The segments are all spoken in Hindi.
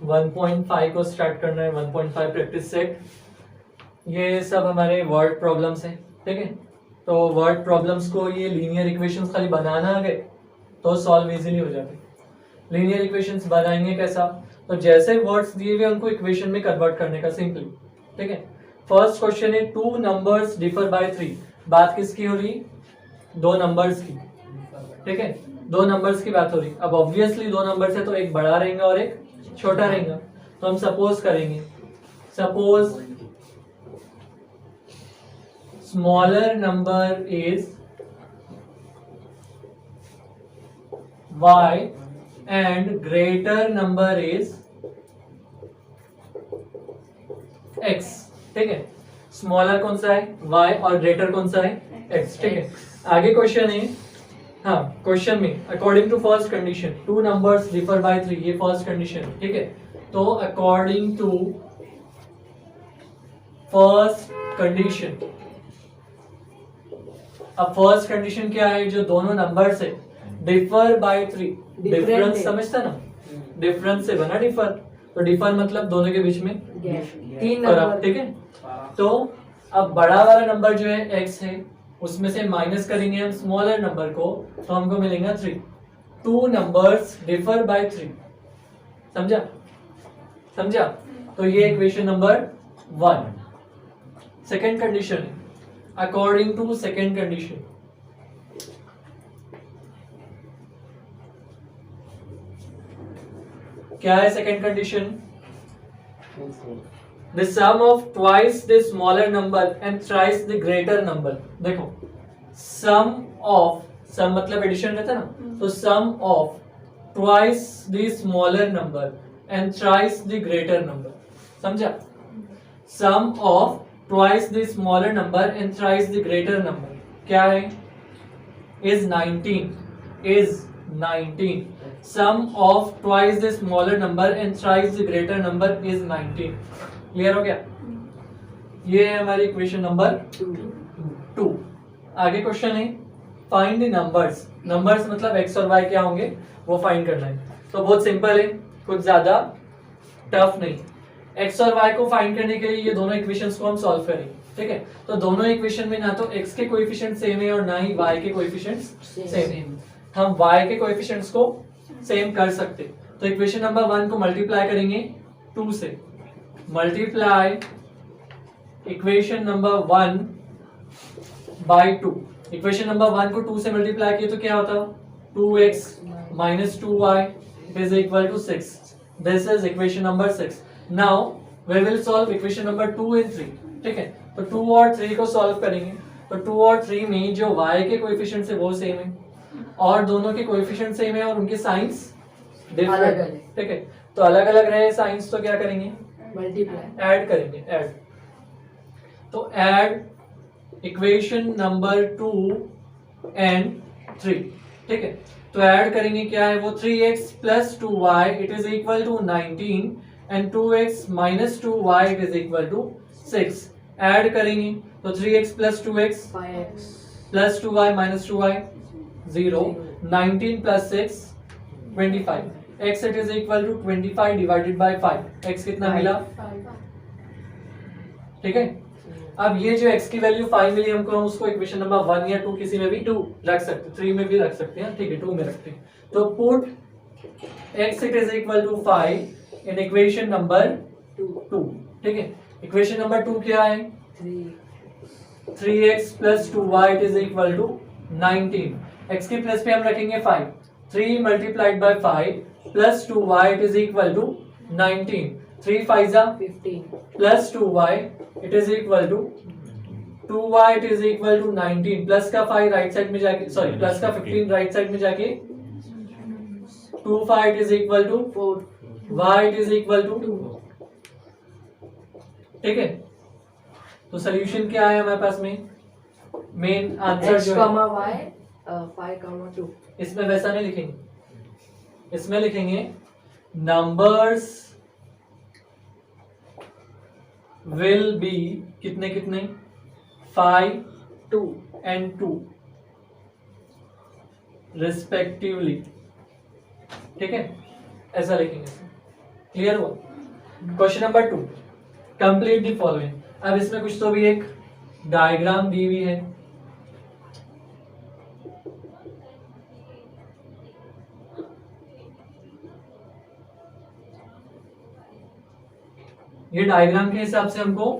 1.5 को स्टार्ट करना है, 1.5 प्रैक्टिस सेट। ये सब हमारे वर्ड प्रॉब्लम्स हैं, ठीक है। तो वर्ड प्रॉब्लम्स को ये लीनियर इक्वेशंस खाली बनाना आ गए तो सॉल्व इजीली हो जाते। लीनियर इक्वेशंस बनाएंगे कैसा, तो जैसे वर्ड्स दिए हुए उनको इक्वेशन में कन्वर्ट करने का, सिंपली, ठीक है। फर्स्ट क्वेश्चन है 2 नंबर्स डिफर बाय 3। बात किसकी हो रही, 2 नंबर्स की, ठीक है। 2 नंबर्स की बात हो रही। अब ऑब्वियसली 2 नंबर्स है तो एक बड़ा रहेगा और एक छोटा रहेगा। तो हम सपोज करेंगे, suppose smaller number is y and greater number is x, ठीक है। स्मॉलर कौन सा है, y, और ग्रेटर कौन सा है, x, ठीक है। आगे क्वेश्चन है, हाँ, क्वेश्चन में according to first condition 2 numbers differ by 3, ये फर्स्ट कंडीशन, ठीक है। तो अकॉर्डिंग टू फर्स्ट कंडीशन, अब फर्स्ट कंडीशन क्या है, जो दोनों नंबर्स है डिफर बाय 3, डिफरेंस समझता ना, डिफरेंस से बना डिफर, तो डिफर मतलब दोनों के बीच में 3 नंबर, ठीक है। तो अब बड़ा वाला नंबर जो है x है, उसमें से माइनस करेंगे हम स्मॉलर नंबर को, तो हमको मिलेगा 3। 2 नंबर्स डिफर बाय 3, समझा, समझा। तो ये इक्वेशन नंबर 1। सेकेंड कंडीशन है, अकॉर्डिंग टू सेकेंड कंडीशन, क्या है second condition, the sum of twice the smaller number and thrice the greater number. देखो, सम ऑफ, सम मतलब एडिशन रहता है ना, तो sum of twice the smaller number and thrice the greater number, समझा। Sum of twice the smaller number and thrice the greater number क्या है, is 19, is 19। Sum of twice the smaller number and thrice the greater number is 19। Clear हो गया, ये है हमारी इक्वेशन नंबर 2। आगे क्वेश्चन है फाइंड द नंबर्स। नंबर्स मतलब x और y क्या होंगे वो फाइंड करना है। तो बहुत सिंपल है, कुछ ज्यादा टफ नहीं। x और y को फाइंड करने के लिए ये दोनों इक्वेशंस को हम सॉल्व करेंगे, ठीक है। तो दोनों इक्वेशन में ना तो x के कोएफिशिएंट सेम है और ना ही y के कोएफिशिएंट्स सेम है। हम y के कोएफिशिएंट्स को सेम कर सकते, तो इक्वेशन नंबर 1 को मल्टीप्लाई करेंगे 2 से, multiply equation number 1 by 2। Equation number 1 को 2 से मल्टीप्लाई किए तो क्या होता, 2x minus 2y is equal to 6। This is equation number 6। Now we will solve equation number 2 and 3, ठीक है। तो 2 और 3 को सॉल्व करेंगे, तो 2 और 3 में जो y के कोएफिशिएंट्स है वो सेम है और दोनों के कोएफिशिएंट सेम है और उनके साइंस डिफरेंट है, ठीक है। तो अलग अलग रहे साइंस, तो क्या करेंगे, मल्टीप्लाई, ऐड करेंगे, ऐड। तो ऐड इक्वेशन नंबर 2 एंड 3, ठीक है। तो ऐड करेंगे क्या है वो, 3x plus 2y it is equal to 19 and 2x minus 2y it is equal to 6। Add करेंगे तो 3x plus 2x 5x plus 2y minus 2y 0, 19 plus 6 25, x it is equal to 25 divided by 5, x कितना मिला, ठीक है। अब ये जो x की वैल्यू 5 मिली हमको, हम उसको इक्वेशन नंबर 1 या 2 किसी में भी 2 रख सकते, 3 में भी रख सकते हैं, ठीक है, 2 में रखते हैं। तो put x it is equal to 5 in equation number 2, ठीक है। इक्वेशन नंबर 2 क्या है, 3x plus 2y it is equal to 19। x की प्लस पे हम रखेंगे 5, 3 multiplied by 5 plus 2y it is equal to 19, 3 5 जा 15 plus 2y it is equal to 2y it is equal to 19, plus का 5 राइट साइड में जाके, सॉरी प्लस का 15 राइट साइड में जाके 2 5 it is equal to 4, y it is equal to 2, ठीक है। तो सॉल्यूशन क्या है हमारे पास में, मेन आंसर जो है 5, 2। इसमें वैसा नहीं लिखेंगे, इसमें लिखेंगे नंबर्स विल बी कितने कितने 5, 2 and 2 रिस्पेक्टिवली, ठीक है, ऐसा लिखेंगे, क्लियर हुआ? Question number 2, complete the following. अब इसमें कुछ तो भी एक डायग्राम दी हुई है, ये डायग्राम के हिसाब से हमको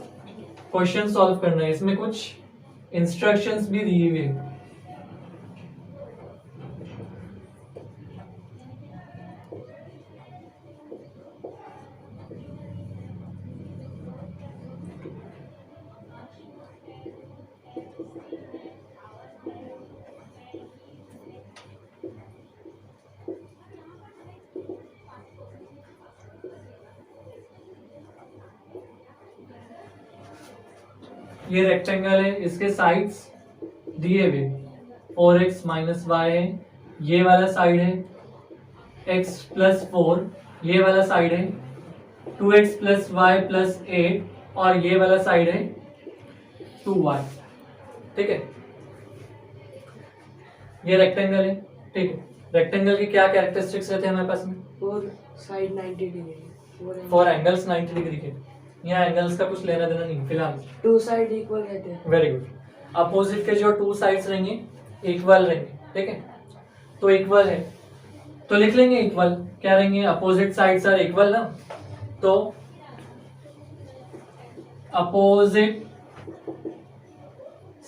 क्वेश्चन सॉल्व करना है। इसमें कुछ इंस्ट्रक्शंस भी दी हुई है। ये रेक्टेंगल है, इसके साइड्स दिए हुए 4x माइनस वाई है, ये वाला साइड है x प्लस 4, ये वाला साइड है 2x प्लस वाई प्लस 8 और ये वाला साइड है 2y। ठीक है, ये रेक्टेंगल है। ठीक है, रेक्टेंगल की क्या कैरेक्टरिस्टिक्स रहते हैं हमारे पास में? 4 साइड 90 डिग्री, 4 एंगल्स 90 डिग्री के। यहाँ एंगल्स का कुछ लेना देना नहीं फिलहाल। 2 साइड इक्वल रहते हैं। Very good. अपोजिट के जो 2 साइड्स रहेंगे इक्वल रहेंगे। ठीक है, तो इक्वल है तो लिख लेंगे इक्वल। क्या रहेंगे? अपोजिट साइड्स आर इक्वल ना, तो opposite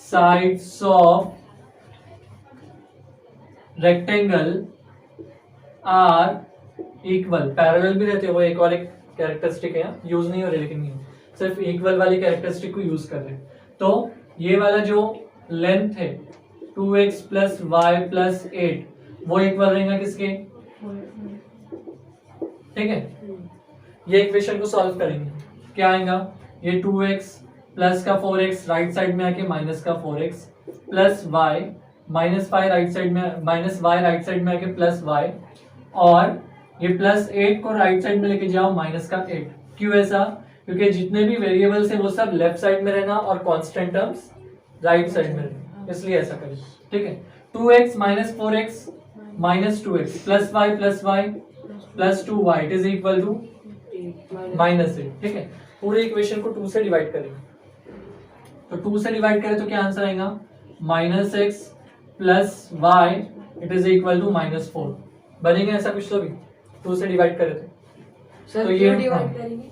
sides of rectangle are equal. Parallel भी रहते हैं, वो एक और एक कैरेक्टरिस्टिक है, यूज नहीं हो रही लेकिन नहीं, सिर्फ इक्वल वाली कैरेक्टरिस्टिक को यूज कर रहे हैं। तो ये वाला जो लेंथ है 2x प्लस वाई प्लस 8 वो इक्वल रहेगा किसके? ठीक है, ये इक्वेशन को सॉल्व करेंगे। क्या आएगा? ये 2x प्लस का 4x राइट साइड में आके माइनस का 4x plus y minus five right side में माइनस y राइट साइड में आके प्लस y और ये प्लस 8 को राइट साइड में लेके जाओ माइनस का 8। क्यों ऐसा? क्योंकि जितने भी वेरिएबल्स है वो सब लेफ्ट साइड में रहना और कांस्टेंट टर्म्स राइट साइड में रहना, इसलिए ऐसा करें। ठीक है, 2x minus 4x minus 2x plus y plus 2y it is equal to minus 8। ठीक है, पूरे इक्वेशन को 2 से डिवाइड करेंगे, तो 2 से डिवाइड करें तो क्या आंसर आएगा? Minus x plus y it is equal to minus 4 बनेगा। ऐसा कुछ तो भी 2 से डिवाइड करे थे तो ये डिवाइड करेंगे,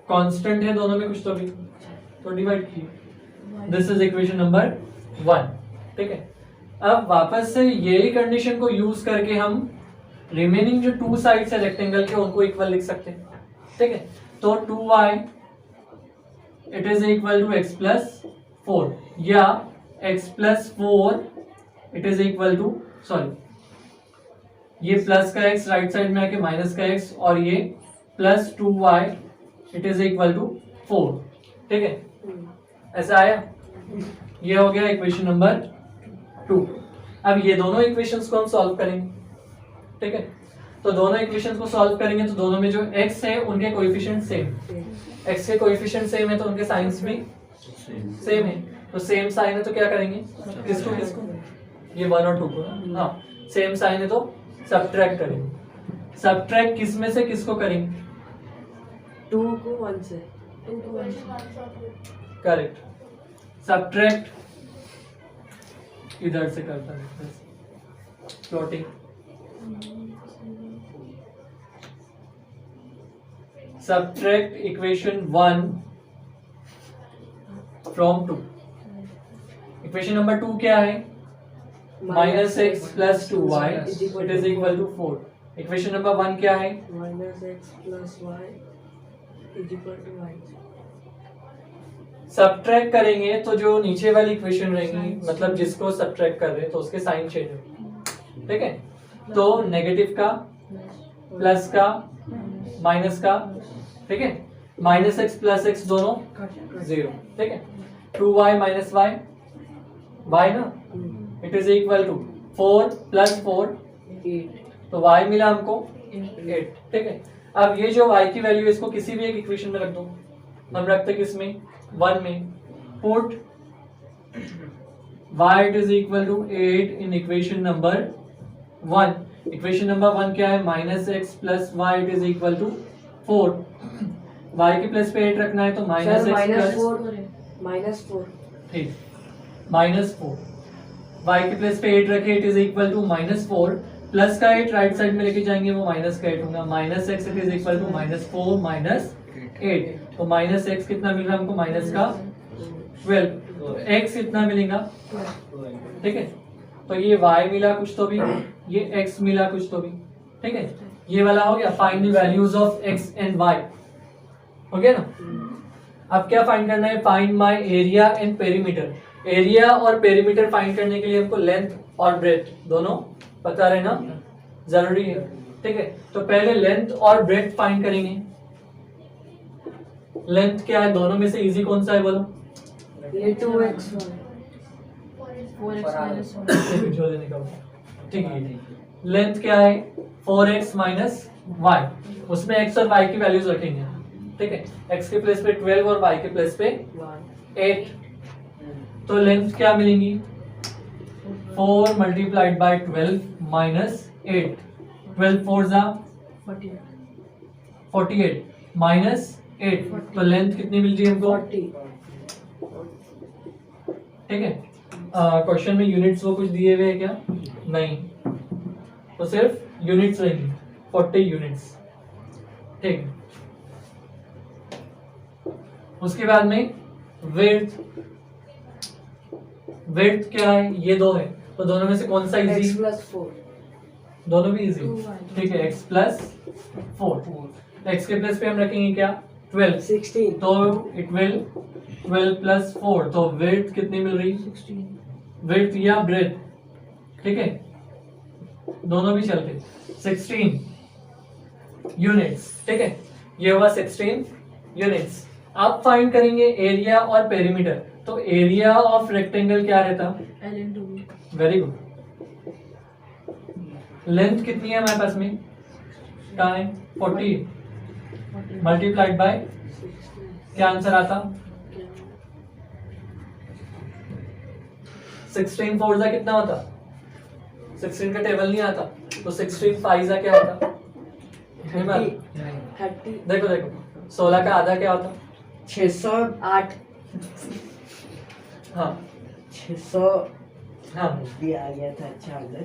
कांस्टेंट है दोनों में कुछ तो भी, तो डिवाइड किए। This is equation number 1। ठीक है, अब वापस से यही कंडीशन को यूज करके हम रिमेनिंग जो 2 साइड्स है रेक्टेंगल के उनको इक्वल लिख सकते हैं। ठीक है, तो 2y it is equal to x plus 4 या x plus 4 it is equal to ये प्लस का x राइट साइड में आके माइनस का x और ये plus 2y it is equal to 4। ठीक है, ऐसा आया। ये हो गया इक्वेशन नंबर 2। अब ये दोनों इक्वेशंस को हम सॉल्व करेंगे। ठीक है, तो दोनों इक्वेशंस को सॉल्व करेंगे तो दोनों में जो x है उनके कोएफिशिएंट सेम, x के कोएफिशिएंट सेम है तो उनके साइंस भी सेम है। तो सेम साइन है तो क्या करेंगे? किसको किसको? ये 1 और 2 को। हाँ, सेम साइन है तो सब्ट्रैक्ट करेंगे। सब्ट्रैक्ट किस में से किसको करेंगे? 2 को 1 से। करेक्ट, सब्ट्रैक्ट इधर से करता है plotting. Subtract equation 1 from 2। Equation number 2 क्या है? Minus x plus 2y it is equal to 4। Equation number 1 क्या है? Minus x plus y is equal to y. Subtract करेंगे तो जो नीचे वाली इक्वेशन रहेंगी, मतलब जिसको सब्ट्रैक्ट कर रहे हैं तो उसके साइन चेंज होंगे। ठीक है, तो नेगेटिव का प्लस का माइनस का। ठीक है, माइनस एक्स प्लस एक्स दोनों 0। ठीक है, 2y माइनस वाई वाई ना it is equal to 4 plus 4 8, तो y मिला हमको 8। ठीक है, अब ये जो y की वैल्यू है इसको किसी भी एक इक्वेशन में रख दो। हम रखते किसमें? 1 में। Put y it is equal to 8 in equation number 1। Equation number 1 क्या है? Minus x plus y it is equal to 4, y के प्लेस पे 8 रखना है तो माइनस सर एक्स माइनस 4 ठीक, -4 y के प्लेस पे 8 रखे, it is equal to -4 plus का 8 राइट साइड में लेके जाएंगे वो माइनस का 8 होगा, minus x it is equal to -4 minus 8, तो माइनस एक्स कितना मिल रहा है हमको, माइनस का 12, तो x कितना मिलेगा, ठीक है, तो ये y मिला कुछ तो भी, ये x मिला कुछ तो भी, ठीक है, ये वाला हो गया find the values of x and y, हो गया ना। अब क्या फाइंड करना है, find my area and perimeter, area और पेरीमीटर फाइंड करने के लिए हमको लेंथ और ब्रेथ दोनों पता रहना जरूरी है, ठीक है, तो पहले लेंथ और ब्रेथ फाइंड करेंगे। लेंथ क्या है, दोनों में से इजी कौन सा है बोलो, ये 2x1 जो देने का होगा, ठीक है, लेंथ क्या है 4x माइनस वाई, उसमें x और y की वैल्यूज रखेंगे, ठीक है, x के प्लेस पे 12 और y के प्लेस पे 8, तो लेंथ क्या मिलेंगी 4 मल्टीप्लाइड बाय 12 माइनस 8, 12 4 जा 48 माइनस 8, तो लेंथ कितनी मिल रही है हमको, 40 ठीक है। क्वेश्चन में यूनिट्स वो कुछ दिए हुए हैं क्या, नहीं, तो सिर्फ यूनिट्स रहेंगी 40 यूनिट्स, ठीक। उसके बाद में विड्थ, विड्थ क्या है, ये दो है, तो दोनों में से कौन सा x इजी, plus 4 दोनों भी इजी, ठीक है, x प्लस 4, x के प्लेस पे हम रखेंगे क्या 12, 16 तो इट विल 12 प्लस 4, तो विड्थ कितनी मिल रही, 16 विड्थ या ब्रेथ, ठीक है, दोनों भी चलते 16 यूनिट्स, ठीक है, ये हुआ 16 यूनिट्स। अब फाइंड करेंगे एरिया और पेरीमीटर, तो एरिया ऑफ रेक्टेंगल क्या रहता, वेरी गुड, लेंथ कितनी है हमारे पास में, टाइम 40 मल्टीप्लाइड बाय, क्या आंसर आता 16 फोर जा कितना होता, 16 का टेबल नहीं आता, तो 16 फाइव जा क्या होता, 30 देखो देखो 16 का आधा क्या होता, 608 हाँ 600 हाँ भी आ गया था,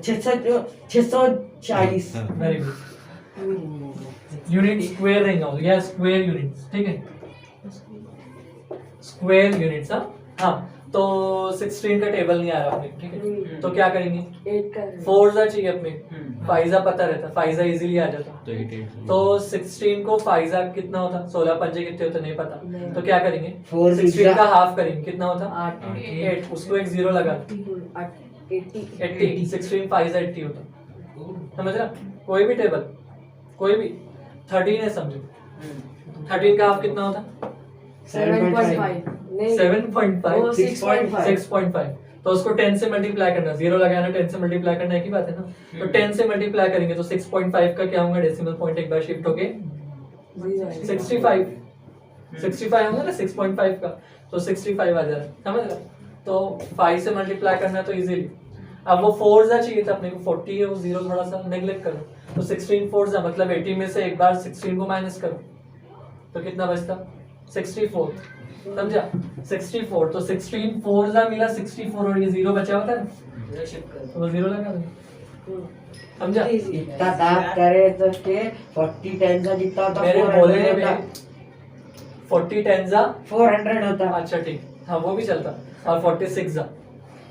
640 वेरी गुड, यूनिट स्क्वायर रहेगा या स्क्वायर यूनिट्स, ठीक है, स्क्वायर यूनिट्स, हाँ, तो 16 का टेबल नहीं आ रहा अपने, ठीक है, तो क्या करेंगे 8 का 4 जा चाहिए अपने, फाइजा पता रहता, फाइजा इजीली आ जाता, तो 16 को फाइजा कितना होता, 16 पंजे कितने होते नहीं पता, तो क्या करेंगे 16 का हाफ करेंगे, कितना होता 8, उसको एक जीरो लगा 80, 16 फाइजा 80 होता, समझ रहा, कोई भी टेबल, कोई भी 13 है समझो, 13 का हाफ कितना होता 7.5 नहीं 7.5 6.5 तो उसको 10 से मल्टीप्लाई करना, जीरो लगाना 10 से मल्टीप्लाई करना एक ही बात है ना, तो 10 से मल्टीप्लाई करेंगे तो 6.5 का क्या होगा, डेसिमल पॉइंट एक बार शिफ्ट होके 65 होगा ना 6.5 का, तो 65 आ जा रहा है, समझ रहा, तो 5 से मल्टीप्लाई करना तो इजीली, अब वो 4 जा चाहिए था अपने को, 40 है वो जीरो थोड़ा सा नेग्लेक्ट करो, तो 16 4 जा मतलब 80 में से एक बार 16 को माइनस करो, तो कितना बचता 64, समझा 64, तो 16 4 जा मिला 64 और ये जीरो बचा होता है ना, तो वो जीरो लगा दो, समझा, इतना दाब करे तो के 40 10 का जितना होता मेरे 400 बोले होता, में 40 10 जा 400 होता, अच्छा ठीक, हाँ वो भी चलता, और 46 जा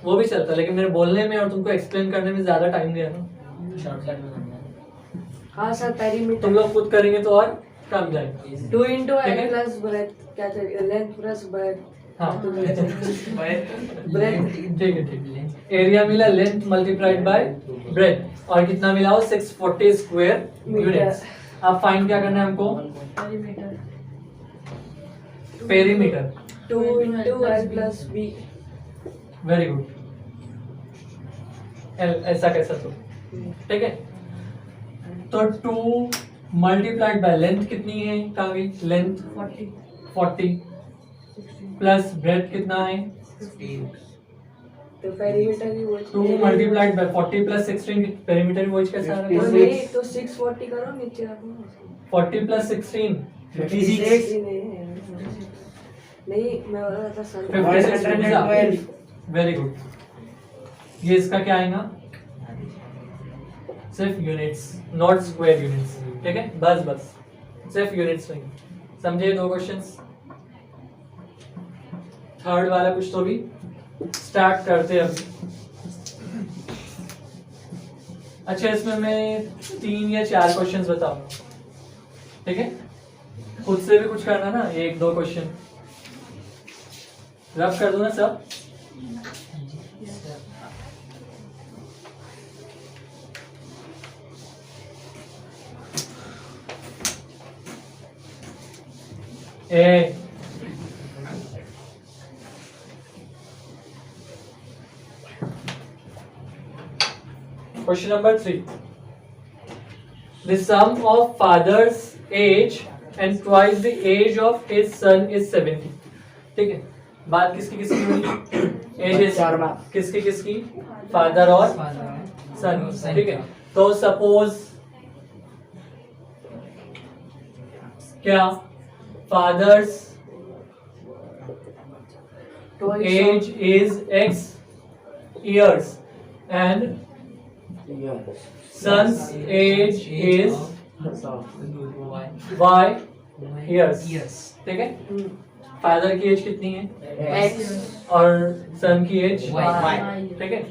वो भी चलता, लेकिन मेरे बोलने में और तुमको एक्सप्लेन करने में ज्यादा टाइम गया ना, शॉर्टकट में बन जाएगा। हाँ सर पेरीमीटर तुम लोग खुद करेंगे तो और कम जाएगा, 2 into ठीक है? l plus breadth क्या चाहिए, लेंथ प्लस ब्रेथ, हाँ ब्रेथ ठीक है ठीक है, एरिया मिला लेंथ मल्टीप्लाइड बाय ब्रेथ, और कितना मिला हो 640 स्क्वायर यूनिट्स। अब फाइंड क्या करना है हमको, perimeter, 2 into l plus b very good, ऐसा कैसा तो, ठीक है, तो 2 मल्टीप्लाइड बाय लेंथ कितनी है, कहाँ गई लेंथ 40 प्लस ब्रेथ कितना है, तो पेरीमीटर भी वो 2 multiplied by 40 plus 16 perimeter voice कैसा आ रहा तो है, नहीं तो 640 करो नीचे रखो 40 प्लस 16 56 नहीं मैं बोल रहा था सन 56 वेरी गुड। ये इसका क्या आएगा, सिर्फ यूनिट्स, नॉट स्क्वायर यूनिट्स, ठीक है, बस बस सिर्फ यूनिट्स नहीं। समझे दो क्वेश्चंस। थर्ड वाला कुछ तो भी स्टार्ट करते हैं अभी। अच्छा, इसमें मैं 3 या 4 क्वेश्चंस बताऊंगा, ठीक है, खुद से भी कुछ करना ना, 1-2 क्वेश्चन रब कर दो ना सब। ए Question number 3. The sum of father's age and twice the age of his son is 70. ठीक है, बात किसकी किसकी हुई? एजेस किसकी किसकी? फादर और सन, ठीक है। तो सपोज क्या father's age is x years and son's age is y years, ठीक है। फादर की एज कितनी है? X और सन की एज Y, ठीक है।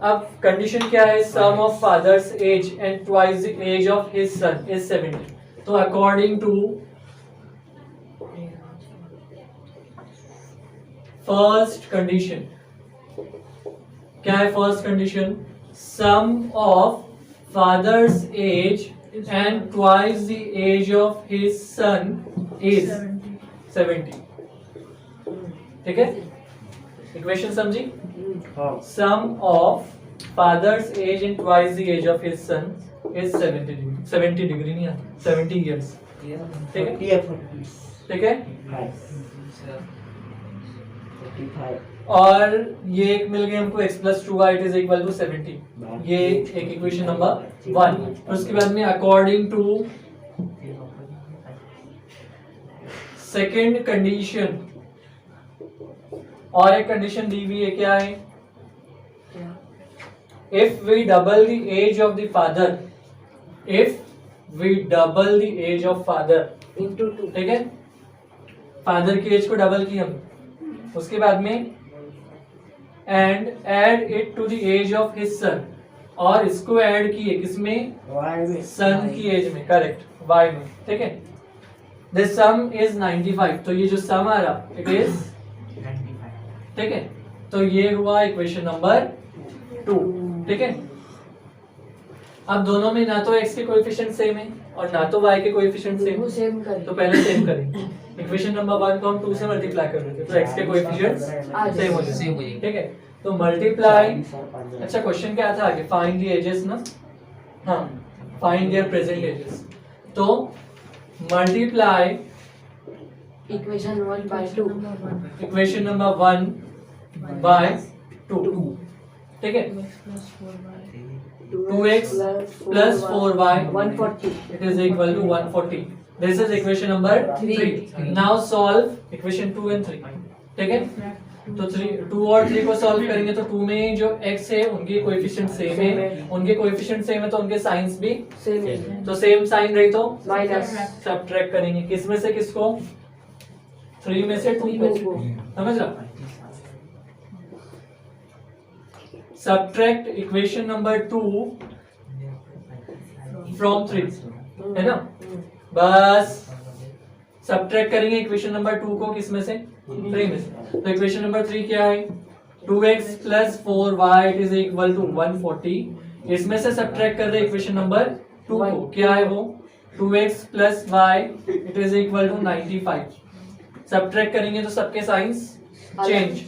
अब कंडीशन क्या है? Sum of father's age and twice the age of his son is 70। तो अकॉर्डिंग टू फर्स्ट कंडीशन, क्या है first condition? Sum of father's age and twice the age of his son is 70, ठीक है। इक्वेशन समझी? Sum of father's age and twice the age of his son is 70 degree नहीं है, 70 इयर्स, ठीक है, ठीक है। और ये एक मिल गया हमको x plus 2y it is equal to 70, ये एक इक्वेशन नंबर 1। उसके बाद में अकॉर्डिंग टू सेकेंड कंडीशन और एक कंडीशन दी हुई है, क्या है? If we double the age of the father, if we double the age of father into 2 ठीक है, फादर की एज को डबल की हम, उसके बाद में and add it to the age of his son, और इसको ऐड किए किसमें? सन की एज में, करेक्ट, y में, ठीक है। दिस सम इज 95, तो ये जो सम आ रहा इट इज 95, ठीक है। तो ये हुआ इक्वेशन नंबर 2, ठीक है। अब दोनों में ना तो x के कोएफिशिएंट सेम है और ना तो y के कोएफिशिएंट सेम, सेम कर तो पहले सेम करेंगे। इक्वेशन नंबर 1 को हम 2 से मल्टीप्लाई कर देते, तो x के कोएफिशिएंट्स सेम हो जाएंगे, ठीक है। तो मल्टीप्लाई, अच्छा क्वेश्चन क्या था आगे? फाइंड द एजेस ना, हाँ, फाइंड देयर प्रेजेंट एजेस। तो multiply equation 1 by 2 equation number 1 by 2, ठीक है। 2x plus 4y 140 it is equal to 140. This is equation number 3. Now solve equation 2 and 3, ठीक है। तो 2 और 3 को सॉल्व करेंगे तो 2 में जो x है उनके कोएफिशिएंट सेम है, उनके कोएफिशिएंट सेम है तो उनके साइंस भी सेम है, तो सेम साइन रही तो माइनस सब्ट्रैक्ट करेंगे, किस में से किसको? 3 में से 2 को, समझ रहा? सब्ट्रैक्ट इक्वेशन नंबर 2 फ्रॉम 3, है ना। बस सब्ट्रैक्ट करेंगे इक्वेशन नंबर 2 को किस में से? 3 में से। तो इक्वेशन नंबर 3 क्या है? 2x plus 4y it is equal to 140। इसमें से सब्ट्रैक्ट कर रहे इक्वेशन नंबर 2 को, क्या है वो? 2x plus y it is equal to 95। Subtract करेंगे तो सबके साइंस चेंज,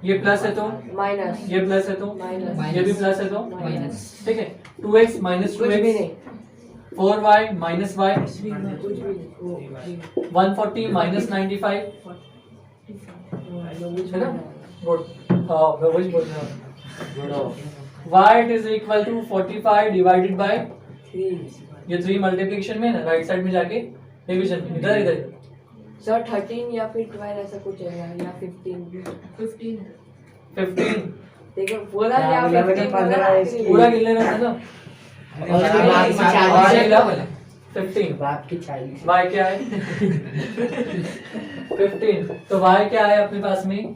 ये प्लस है तो माइनस, ये प्लस है तो माइनस, ये भी प्लस है तो माइनस, ठीक है। 2x माइनस कुछ भी 2x नहीं, 4y माइनस y कुछ भी नहीं, 140 माइनस 95, है ना। गुड, हाँ मैं वही बोल रहा हूँ। y it is equal to 45 divided by 3 ये 3 मल्टीप्लिकेशन में है ना, राइट साइड में जाके डिवीजन में, इधर इधर सर 13 या फिर 12 ऐसा कुछ है या 15 15 देखो बोला क्या या बोला मैंने 15 15 बोला इसकी। पूरा गिनने में था ना। और बाप की 40 15 बाप की 40 y क्या है 15, तो y क्या है अपने पास में,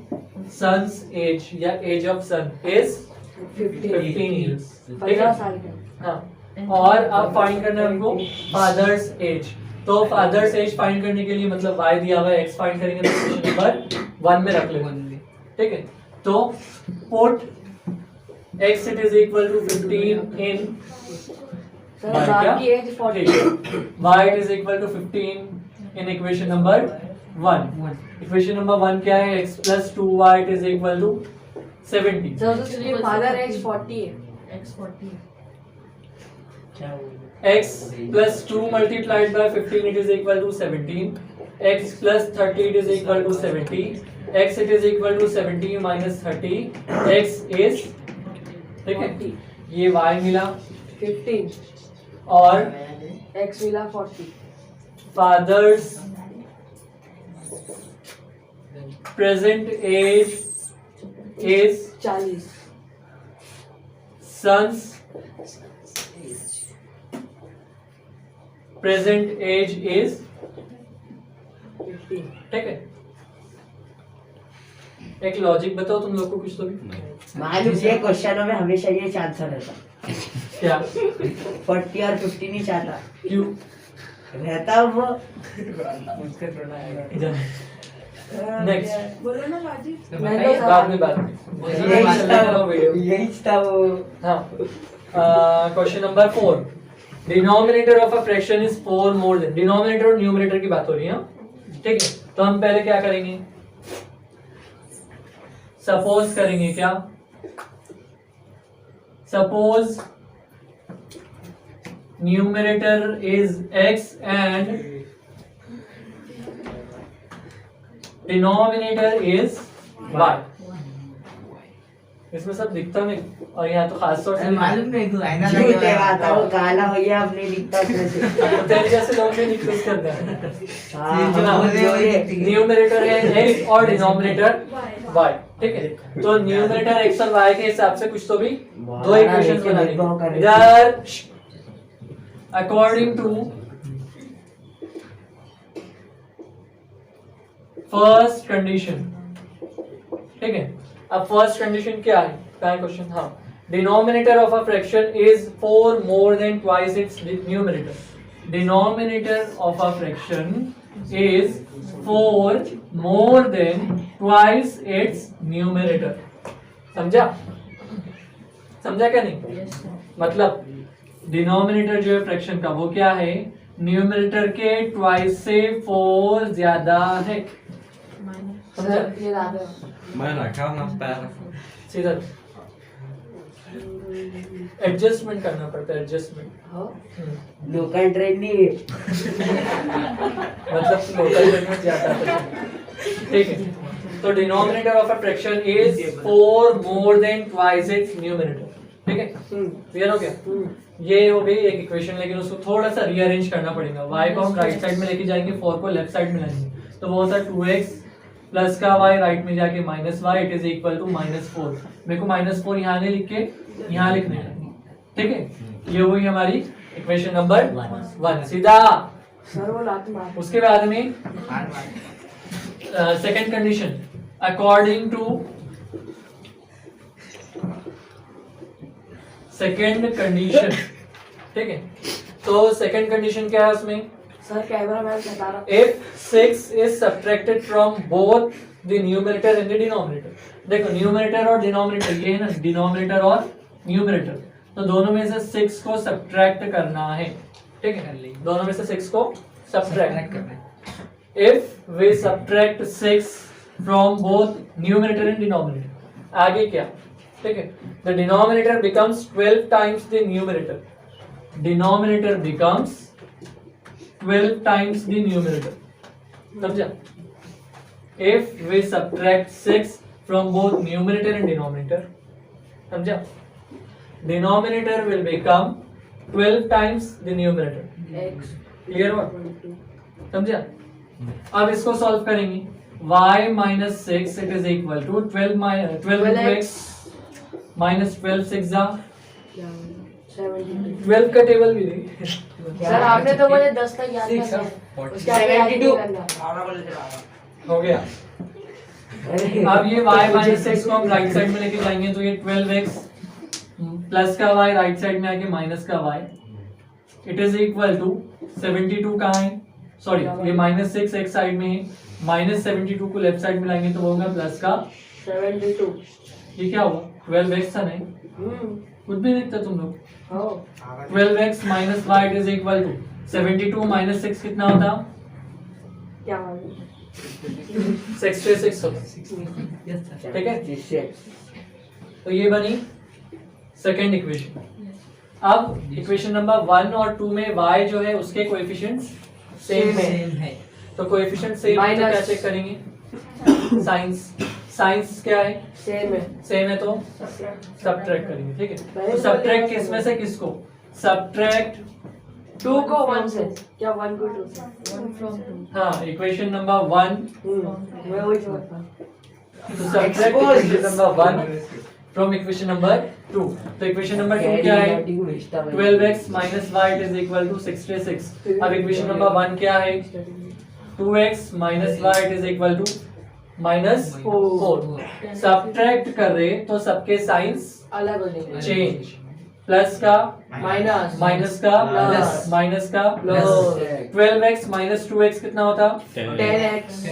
सन्स एज या age of son is 15 years, ठीक 15 है। साल का। हाँ, और अब फाइंड करना है हमको फादर्स एज। तो फादर्स एज फाइंड करने के लिए मतलब y दिया हुआ है, x फाइंड करेंगे तो क्वेश्चन नंबर 1 में रख लेंगे, ठीक है। तो put x it is equal to 15 in sir y बाप क्या? की age 40 y it is equal to 15 in equation number 1. Equation number 1 क्या है, x plus 2y it is equal to 70. Sir उसके फादर एज 40 है। क्या हुआ? x plus 2 multiplied by 15 it is equal to 17. x plus 30 it is equal to 70. x it is equal to 70 minus 30. x is, ठीक है, 40 ये y मिला 15 और x मिला 40 fathers present age is 40 sons present age is, 15 ठीक है। एक लॉजिक बताओ तुम लोग को कुछ तो भी, मालूम है क्वेश्चनों में हमेशा ये चांस रहता क्या 40 और 15 ही चाहता क्यों रहता वो नेक्स्ट बोलो ना बाजी बाद में यही था वो हाँ, question number 4, denominator of a fraction is 4 more than, denominator और न्यूमरेटर की बात हो रही है, ठीक है। तो हम पहले क्या करेंगे, सपोज करेंगे क्या, suppose numerator is x and denominator is y। इसमें सब दिखता नहीं, और यहाँ तो खास तौर से मालूम नहीं तू आईना झूठ है बात है, वो काला हो गया अब नहीं दिखता उसमें से तो तेरे जैसे लोग भी निकल करते हैं। हाँ, जो हाँ, बोल रहे हो जो ये न्यूमरेटर है x और डिनोमिनेटर y, ठीक है। तो न्यूमरेटर x और y के हिसाब से कुछ तो भी दो इक्वेशंस बनानी इधर, अकॉर्डिंग टू फर्स्ट कंडीशन, ठीक है। अब फर्स्ट कंडीशन क्या है, क्या है क्वेश्चन, हाँ, denominator of a fraction is 4 more than twice its numerator. Denominator of a fraction is 4 more than twice its numerator। समझा, समझा क्या नहीं, मतलब डिनोमिनेटर जो है फ्रैक्शन का वो क्या है, न्यूमरेटर के ट्वाइस से 4 ज्यादा है, समझा। सर ये ला दो मैं रखा ना पैर सीधा एडजस्टमेंट करना पड़ता है, एडजस्टमेंट, हाँ लोकल ट्रेन नहीं मतलब लोकल ट्रेन में ज्यादा है, ठीक है। तो denominator of a fraction is 4 more than twice its numerator, ठीक है, क्लियर हो गया। ये हो गई एक इक्वेशन, लेकिन उसको थोड़ा सा रीअरेंज करना पड़ेगा। y को हम राइट साइड में लेके जाएंगे, 4 को लेफ्ट साइड में लाएंगे, तो वो होता है 2x प्लस का y राइट में जाके minus y it is equal to -4। मेरे को -4 यहाँ नहीं लिख के यहाँ लिखना है, ठीक है। ये हुई हमारी इक्वेशन नंबर 1 सीधा। सर वो लात मार उसके बाद में second condition, according to second condition, ठीक है। तो सेकंड कंडीशन क्या है उसमें, सर कैमरा मैन बता रहा if 6 is subtracted from both the numerator and the denominator। देखो न्यूमरेटर और डिनोमिनेटर ये है ना, डिनोमिनेटर और न्यूमरेटर, तो दोनों में से 6 को सब्ट्रैक्ट करना है, ठीक है, दोनों में से 6 को सब्ट्रैक्ट करना है। if we subtract 6 from both numerator and denominator, आगे क्या, ठीक है, the denominator becomes 12 times the numerator, denominator becomes 12 times the numerator, समझा। if we subtract 6 from both numerator and denominator, समझा, denominator will become 12 times the numerator. X clear हुआ? 2 समझा? अब इसको सॉल्व करेंगे। y minus 6 it is equal to 12 x minus 12 6 क्या 72 12 का टेबल भी नहीं। सर आपने तो मुझे 10 तक याद किया है उसके आगे याद नहीं करना। हो गया। अब ये y माइनस 6 को हम राइट साइड में लेके जाएंगे तो ये 12x प्लस का y राइट साइड में आके माइनस का y it is equal to 72 कहाँ है? सॉरी ये माइनस 6 एक साइड में है, माइनस 72 को लेफ्ट साइड में लाएंगे तो वो होगा प्लस का 72 ये क्या हुआ 12x था नहीं कुछ भी लिखते तुम लोग। हो 12x minus y it is equal to 72 minus 6 कितना होता? क्या मालूम 66 होता। ठीक है तो ये बनी सेकेंड इक्वेशन। अब इक्वेशन नंबर 1 और 2 में y जो है उसके कोएफिशिएंट्स सेम है तो कोएफिशिएंट सेम है तो क्या चेक करेंगे? साइंस क्या है? सेम है तो सब्ट्रैक्ट करेंगे। ठीक है तो सब्ट्रैक्ट किस में से किसको? सब्ट्रैक्ट 2 को 1 से क्या 1 को 2 से 1 from 2 हाँ इक्वेशन नंबर 1 मैं वही जोड़ता तो subtract equation number 1 from equation number 2। तो इक्वेशन नंबर 2 क्या है? 12x minus y is equal to 66। अब इक्वेशन नंबर 1 क्या है? 2x minus y is equal to minus 4। Subtract कर रहे तो सबके साइंस अलग हो जाएंगे चेंज। प्लस का माइनस माइनस का प्लस माइनस का प्लस 12x माइनस 2x कितना होता? 10x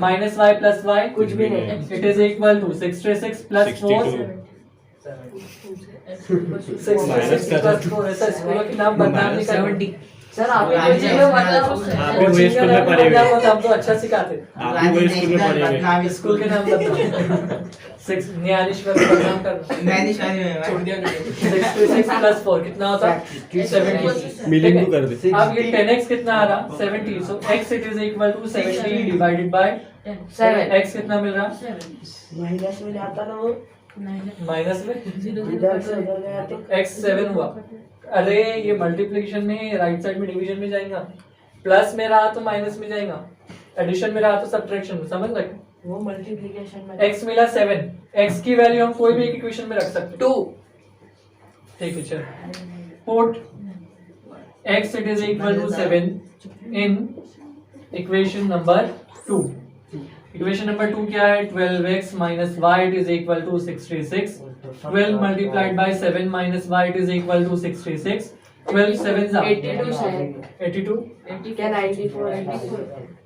minus y plus y कुछ भी नहीं it is equal to 66 plus 4 ऐसा स्कूलों के नाम बदनाम नहीं करना। सर आपके कोचिंग में मतलब आप भी वही स्कूल में पढ़े हुए। हम तो अच्छा सिखाते आप भी वही स्कूल में पढ़े हुए। स्कूल के नाम बदनाम 6 न्यायाधीश्वर बदनाम करना। 66 प्लस 4 कितना होता? 70। मिलिंग को कर दे। अब ये 10x कितना आ रहा? 70। So x it is equal to 70 divided by 7 x कितना मिल रहा? माइनस में जाता ना वो माइनस में इधर से उधर गया तो x 7 हुआ। अरे ये मल्टीप्लिकेशन में राइट साइड में डिवीजन में जाएगा, प्लस में रहा तो माइनस में जाएगा, एडिशन में रहा तो सब्ट्रैक्शन में। समझ रहे? वो मल्टीप्लिकेशन में x मिला 7, x की वैल्यू हम कोई भी एक इक्वेशन में रख सकते 2 ठीक है चल put x it is equal to 7 in equation number 2। Equation number 2 क्या है? 12x minus y it is equal to 66। 12 multiplied by 7 minus y it is equal to 66। 12 7 जा 82 से 82 क्या 94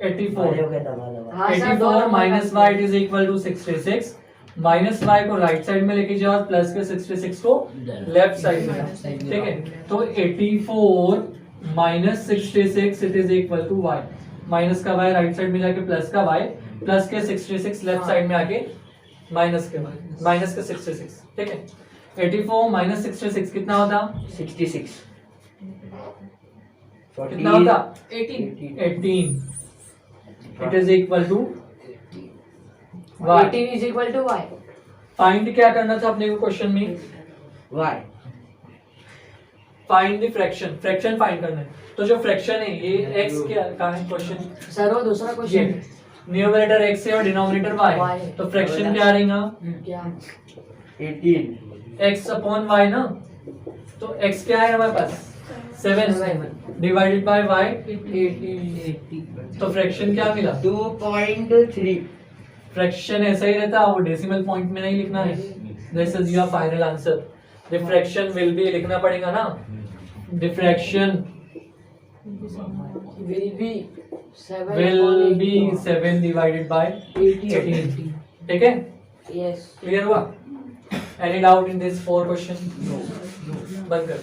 84 हाँ sir 84 minus y it is equal to 66। Minus y को राइट साइड में लेके जाओ और प्लस के 66 को लेफ्ट साइड में लाओ। ठीक है तो 84 minus 66 it is equal to y। Minus का y राइट साइड में जाके प्लस का y प्लस के 66 लेफ्ट साइड में आके माइनस के y माइनस के 66। ठीक है 84 माइनस 66 कितना होता? 66 कितना होता? 18 it is equal to 18 is equal to y find क्या करना था अपने को क्वेश्चन में? y find the fraction. Fraction find करना है तो जो फ्रैक्शन है ये x क्या का है क्वेश्चन? सर वो दूसरा क्वेश्चन न्यूमरेटर x है और डिनोमिनेटर y Y है। तो फ्रैक्शन क्या रहेगा? क्या 18 x अपॉन y ना तो x क्या है हमारे पास? 7 डिवाइडेड बाय y 80। तो फ्रैक्शन क्या मिला? 2.3 फ्रैक्शन ऐसा ही रहता है, वो डेसिमल पॉइंट में नहीं लिखना है। This is your final answer. The fraction will be लिखना पड़ेगा ना, the fraction will be 7 divided by 18। ठीक है यस क्लियर हुआ? Any doubt in this 4 question? बंद कर।